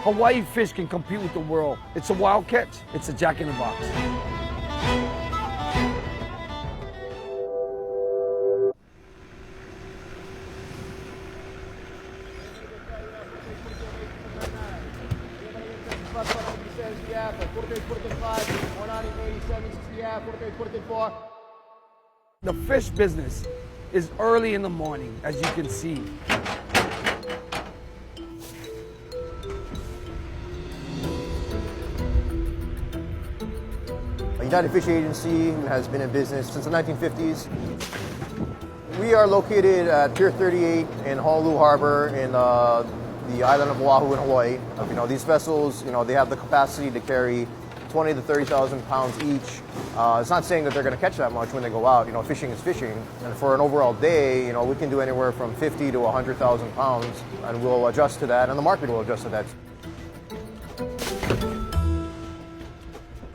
Hawaii fish can compete with the world. It's a wild catch. It's a Jack in the Box. The fish business is early in the morning, as you can see. United Fish Agency has been in business since the 1950s. We are located at Pier 38 in Honolulu Harbor in the island of Oahu in Hawaii. These vessels, they have the capacity to carry 20 to 30,000 pounds each. It's not saying that they're going to catch that much when they go out. Fishing is fishing. And for an overall day, we can do anywhere from 50 to 100,000 pounds, and we'll adjust to that, and the market will adjust to that.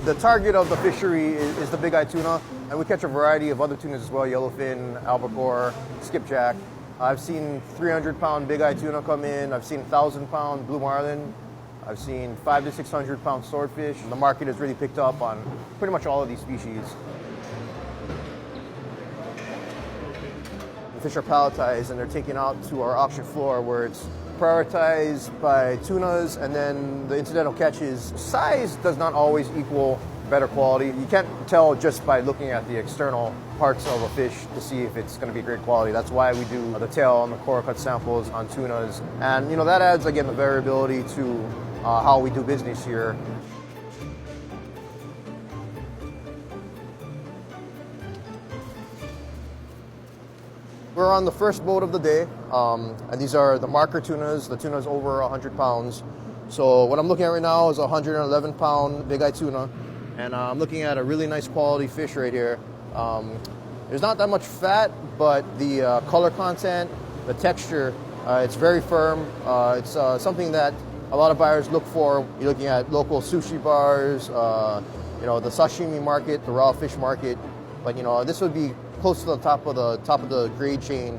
The target of the fishery is the big-eye tuna, and we catch a variety of other tunas as well: yellowfin, albacore, skipjack. I've seen 300-pound big-eye tuna come in. I've seen 1,000-pound blue marlin. I've seen 500 to 600-pound swordfish. The market has really picked up on pretty much all of these species. The fish are palletized and they're taken out to our auction floor, where it's prioritized by tunas and then the incidental catches. Size does not always equal better quality. You can't tell just by looking at the external parts of a fish to see if it's going to be great quality. That's why we do the tail and the coral cut samples on tunas. And that adds, again, the variability to how we do business here. We're on the first boat of the day, and these are the marker tunas. The tuna's over 100 pounds. So what I'm looking at right now is a 111-pound big-eye tuna, and I'm looking at a really nice quality fish right here. There's not that much fat, but the color content, the texture, it's very firm. It's something that a lot of buyers look for. You're looking at local sushi bars, the sashimi market, the raw fish market. But this would be close to the top of the grade chain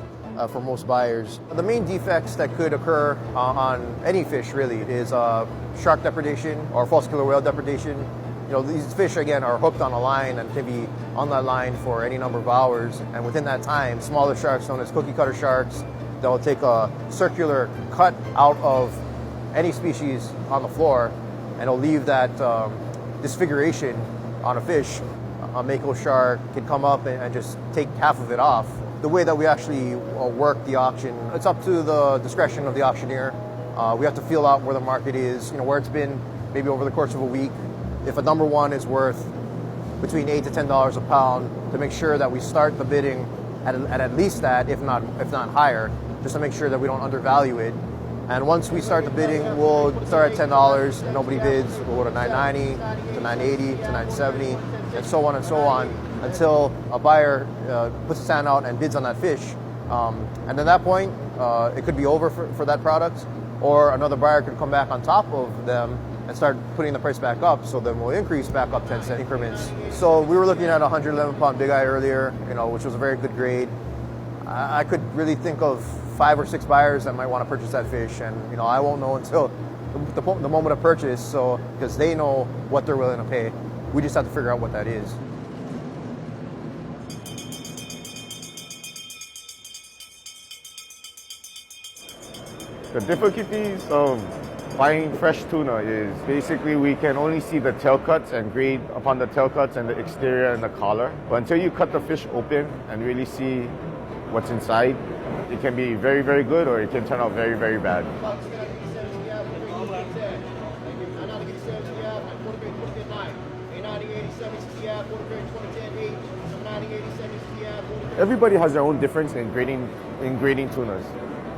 for most buyers. The main defects that could occur on any fish really is shark depredation or false killer whale depredation. These fish again are hooked on a line and can be on that line for any number of hours. And within that time, smaller sharks known as cookie cutter sharks, they'll take a circular cut out of any species on the floor, and it'll leave that disfiguration on a fish. A mako shark can come up and just take half of it off. The way that we actually work the auction, it's up to the discretion of the auctioneer. We have to feel out where the market is, where it's been maybe over the course of a week. If a number one is worth between $8 to $10 a pound, to make sure that we start the bidding at least that, if not higher, just to make sure that we don't undervalue it. And once we start the bidding, we'll start at $10 and nobody bids. We'll go to $9.90, to $9.80, to $9.70, and so on until a buyer puts his hand out and bids on that fish. And at that point, it could be over for that product, or another buyer could come back on top of them and start putting the price back up, so then we'll increase back up 10-cent increments. So we were looking at a 111-pound big eye earlier, which was a very good grade. I could really think of 5 or 6 buyers that might want to purchase that fish, and I won't know until the moment of purchase, so because they know what they're willing to pay. We just have to figure out what that is. The difficulties of buying fresh tuna is basically we can only see the tail cuts and grade upon the tail cuts and the exterior and the collar. But until you cut the fish open and really see what's inside, it can be very, very good, or it can turn out very, very bad. Everybody has their own difference in grading tunas.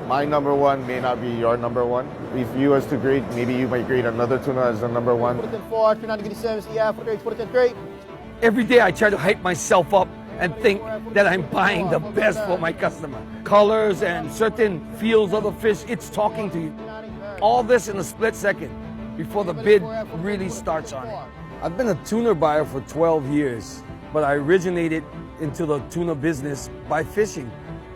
My number one may not be your number one. If you was to grade, maybe you might grade another tuna as the number one. Every day I try to hype myself up and think that I'm buying the best for my customer. Colors and certain feels of the fish, it's talking to you. All this in a split second before the bid really starts on it. I've been a tuna buyer for 12 years, but I originated into the tuna business by fishing.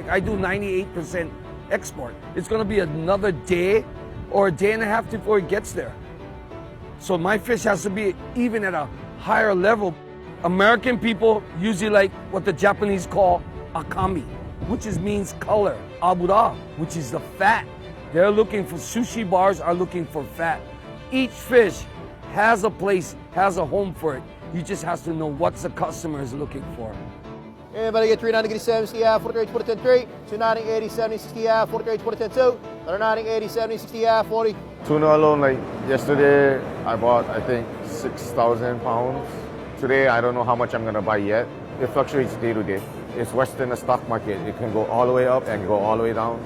I do 98% export. It's going to be another day or a day and a half before it gets there. So my fish has to be even at a higher level. American people usually like what the Japanese call akami, which means color. Abura, which is the fat. They're looking for, sushi bars are looking for fat. Each fish has a place, has a home for it. You just have to know what the customer is looking for. Everybody get 390, 70, 43, 20, 10, 3, 290, 80, 70, 60, 43, 20, 10, 2, 190, 80, 70, 60, 40. Tuna alone, like yesterday, I bought, I think, 6,000 pounds. Today, I don't know how much I'm gonna buy yet. It fluctuates day to day. It's worse than the stock market. It can go all the way up and go all the way down.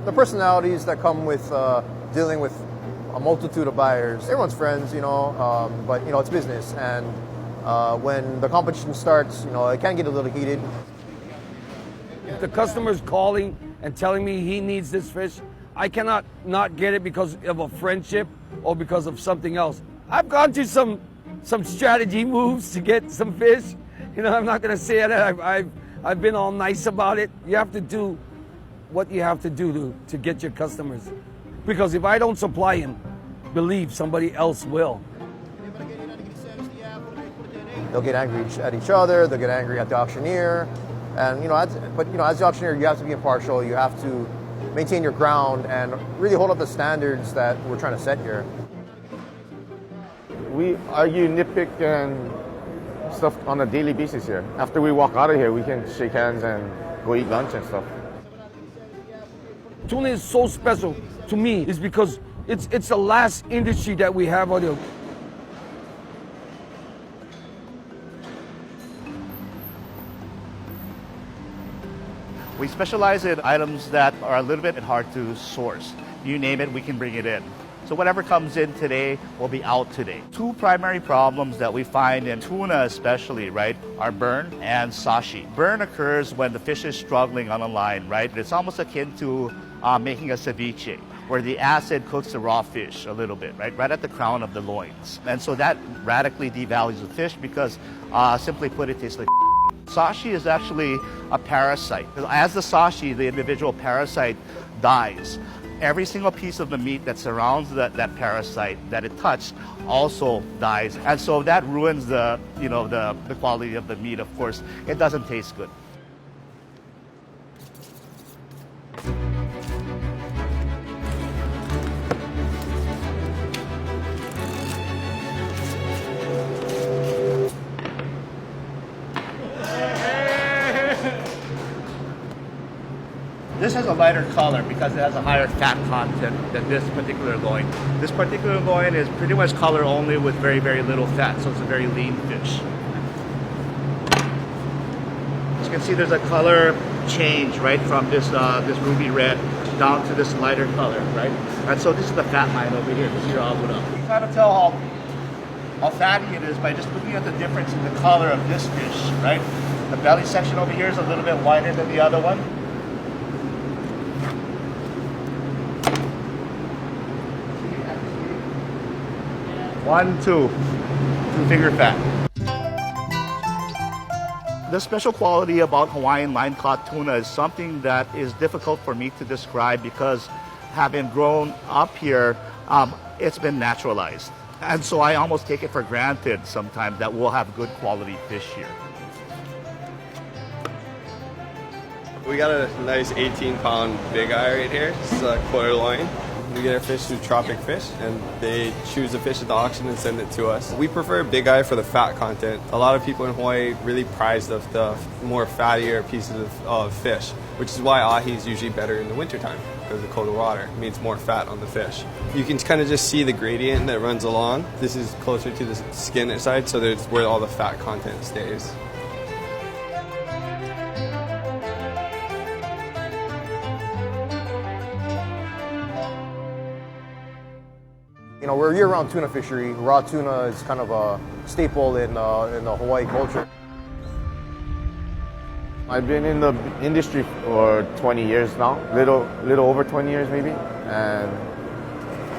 The personalities that come with dealing with a multitude of buyers, everyone's friends, but it's business. And when the competition starts, it can get a little heated. If the customer's calling and telling me he needs this fish, I cannot not get it because of a friendship or because of something else. I've gone to some strategy moves to get some fish. I'm not going to say that I've been all nice about it. You have to do what you have to do to get your customers. Because if I don't supply him, believe somebody else will. They'll get angry at each other, they'll get angry at the auctioneer. And as the auctioneer, you have to be impartial, you have to maintain your ground and really hold up the standards that we're trying to set here. We argue, nitpick, and stuff on a daily basis here. After we walk out of here, we can shake hands and go eat lunch and stuff. Tuna is so special to me is because it's the last industry that we have on the. We specialize in items that are a little bit hard to source. You name it, we can bring it in. So whatever comes in today will be out today. Two primary problems that we find in tuna especially, right, are burn and sashi. Burn occurs when the fish is struggling on a line, right? It's almost akin to making a ceviche, where the acid cooks the raw fish a little bit, right at the crown of the loins. And so that radically devalues the fish because, simply put, it tastes like sashi is actually a parasite. As the sashi, the individual parasite dies, every single piece of the meat that surrounds that parasite that it touched also dies. And so that ruins the quality of the meat, of course. It doesn't taste good. This has a lighter color because it has a higher fat content than this particular loin. This particular loin is pretty much color only with very, very little fat, so it's a very lean fish. As you can see, there's a color change, right, from this ruby red down to this lighter color, right? And so this is the fat line over here. This is your abura. You can kind of tell how fatty it is by just looking at the difference in the color of this fish, right? The belly section over here is a little bit wider than the other one. 1, 2 finger fat. The special quality about Hawaiian line-caught tuna is something that is difficult for me to describe because having grown up here, it's been naturalized. And so I almost take it for granted sometimes that we'll have good quality fish here. We got a nice 18-pound big eye right here. This is a quarter loin. We get our fish through Tropic Fish, and they choose the fish at the auction and send it to us. We prefer big eye for the fat content. A lot of people in Hawaii really prize the more fattier pieces of fish, which is why ahi is usually better in the wintertime, because the colder water means more fat on the fish. You can kind of just see the gradient that runs along. This is closer to the skin side, so that's where all the fat content stays. We're a year-round tuna fishery. Raw tuna is kind of a staple in the Hawaii culture. I've been in the industry for 20 years now, little over 20 years maybe, and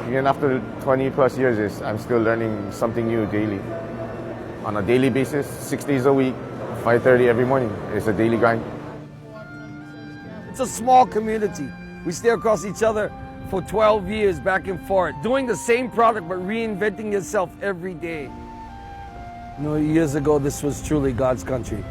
even after 20 plus years, I'm still learning something new daily. On a daily basis, 6 days a week, 5:30 every morning. It's a daily grind. It's a small community. We stay across each other for 12 years back and forth, doing the same product but reinventing yourself every day. You know, years ago, this was truly God's country.